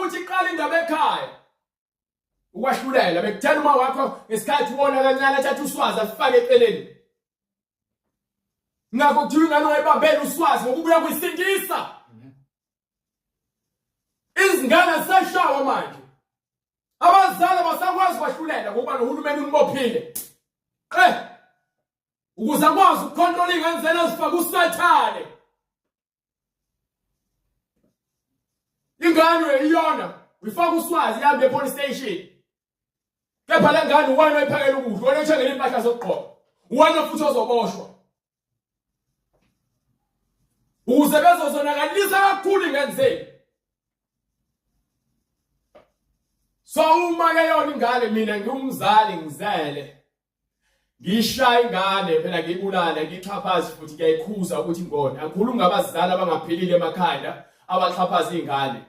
ukuthi iqala indaba ekhaya ukwahlulela bekutshela uma wakho ngesikhathi ubona kancane athatha uswazi afake eceleni ngakho kuthiwa ingane ungayibambela uswazi ngoba ubuya kuyisindisa izingane zisashawa manje abazali basakwazi kwahlulela ngoba nohulumeni umbophile ukuze akwazi ukukhontrola ingane zena zifaka usathane ingane iyona uyifaka uswazi ihambe epolice station kepha le ngane uwena oyiphakela ukudla wena uthengele impahla zokugqoka uwena futhi ozoboshwa ukuze bezozonakalisa kakhulu ingane zenu. So uma ke yona ingane mina ngiyumzali ngizele ngishaya ingane phela ngibulala ngixhaphaza futhi ngiyayikhuza ukuthi ngone akukhulumi ngabazali abangaphilile emakhaya abaxhaphaza izingane